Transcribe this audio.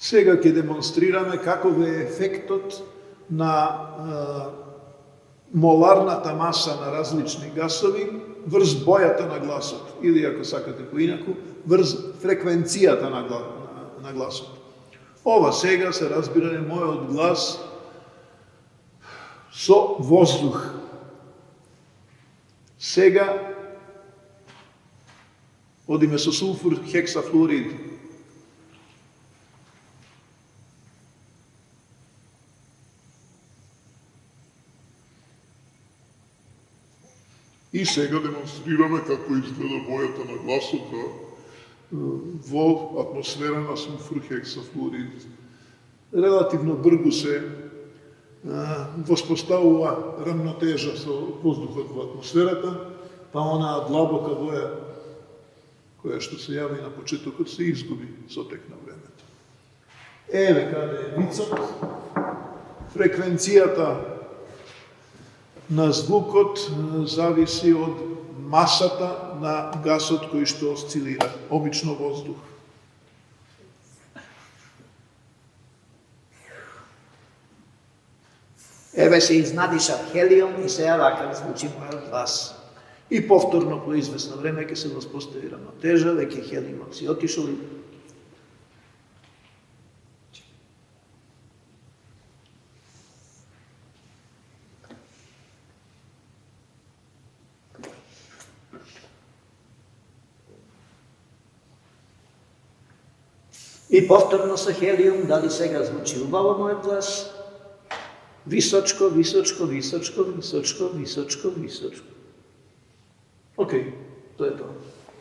Сега ќе демонстрираме каков е ефектот на моларната маса на различни гасови врз бојата на гласот, или ако сакате поинаку, врз фреквенцијата на гласот. Ова сега се разбира мојот глас со воздух. Сега одиме со сулфур хексафлорид. И сега демонстрираме како изгледа бојата на гласот Во атмосфера на сулфур хексафлорид. Релативно брзо се воспоставува рамнотежа со воздухот во атмосферата, па онаа длабока боја која што се јави на почетокот се изгуби со тек на времето. Еве каде е вицот. Фреквенцијата на звукот зависи од масата на гасот кој што осцилира, обично воздух. Еве се изнадишав хелиум и се јава как звучи мојот глас. И повторно по известно време ќе се воспостави рамнотежа, веќе хелиумот си отишол и И повторно со хелиум, дали сега звучи убаво мојот глас? Височко, височко, височко, височко, височко, височко. Океј, тоа е тоа.